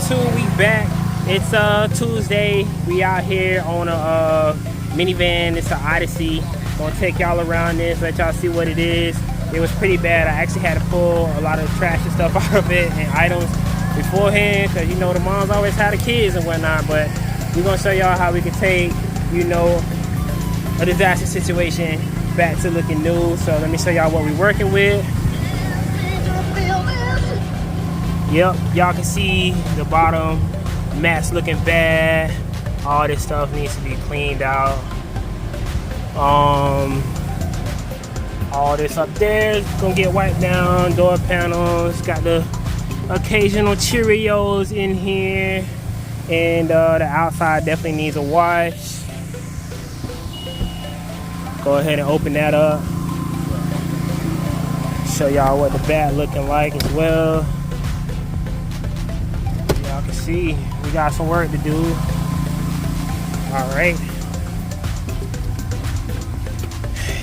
YouTube? We back. It's Tuesday. We out here on a minivan. It's an Odyssey. Gonna take y'all around this, let y'all see what it is. It was pretty bad. I actually had to pull a lot of trash and stuff out of it and items beforehand, because you know the moms always have the kids and whatnot. But we're gonna show y'all how we can take, you know, a disaster situation back to looking new. So let me show y'all what we're working with. Yep, y'all can see the bottom mats looking bad. All this stuff needs to be cleaned out. All this up there is gonna get wiped down. Door panels, got the occasional Cheerios in here, and the outside definitely needs a wash. Go ahead and open that up. Show y'all what the back looking like as well. Y'all can see we got some work to do. All right.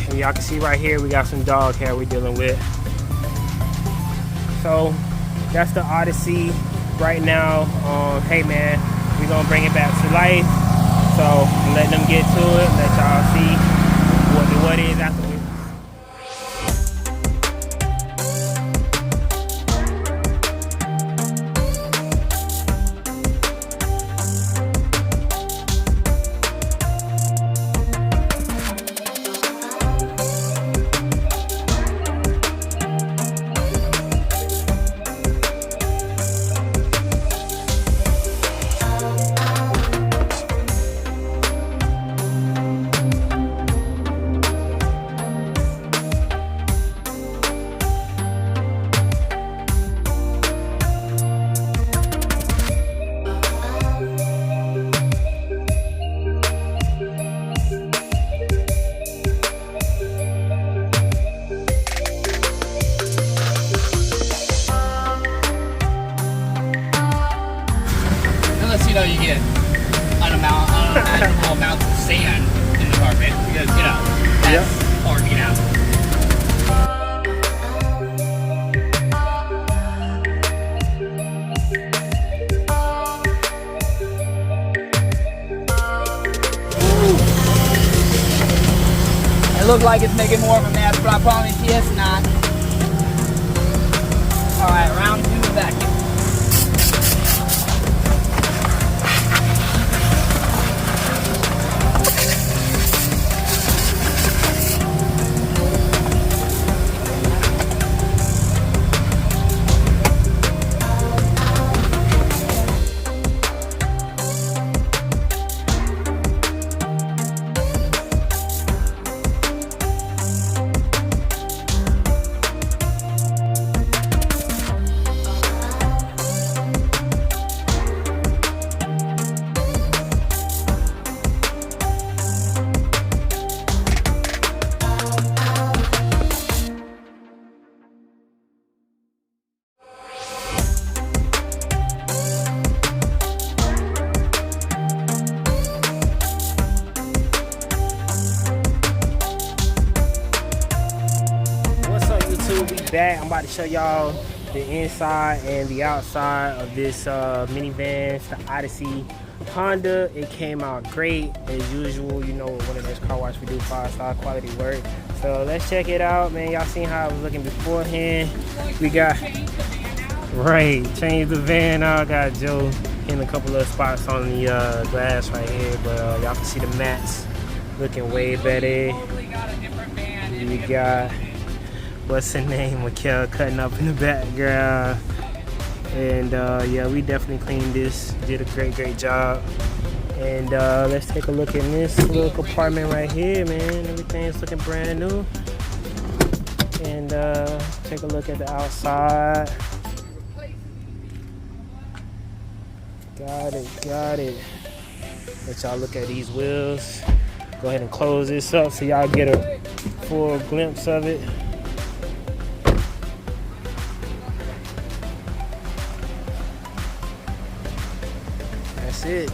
And y'all can see right here we got some dog hair we're dealing with. So that's the Odyssey right now. Hey man, we're gonna bring it back to life. So let them get to it. Let y'all see what it is afterwards. You know, you get unimaginable amounts of sand in the carpet because, you know, that's hard to get out. It looks like it's making more of a mess, but I promise you it's not. Alright, round 2 vacuum. Back. I'm about to show y'all the inside and the outside of this minivan. It's the Odyssey Honda. It came out great as usual. You know, one of those car wash we do 5-star quality work. So let's check it out, man. Y'all seen how I was looking beforehand. We got change the van out. Got Joe hitting a couple of spots on the glass right here, but y'all can see the mats looking way better. We got, what's her name, Mikkel, cutting up in the background. And yeah, we definitely cleaned this, did a great job. And let's take a look at this little compartment right here, man. Everything's looking brand new. And take a look at the outside. Got it. Let y'all look at these wheels. Go ahead and close this up so y'all get a full glimpse of it. That's it.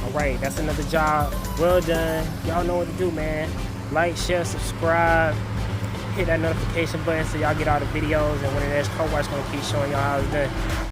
Alright, that's another job. Well done. Y'all know what to do, man. Like, share, subscribe. hit that notification button so y'all get all the videos, and Winning Edge Carwash gonna keep showing y'all how it's done.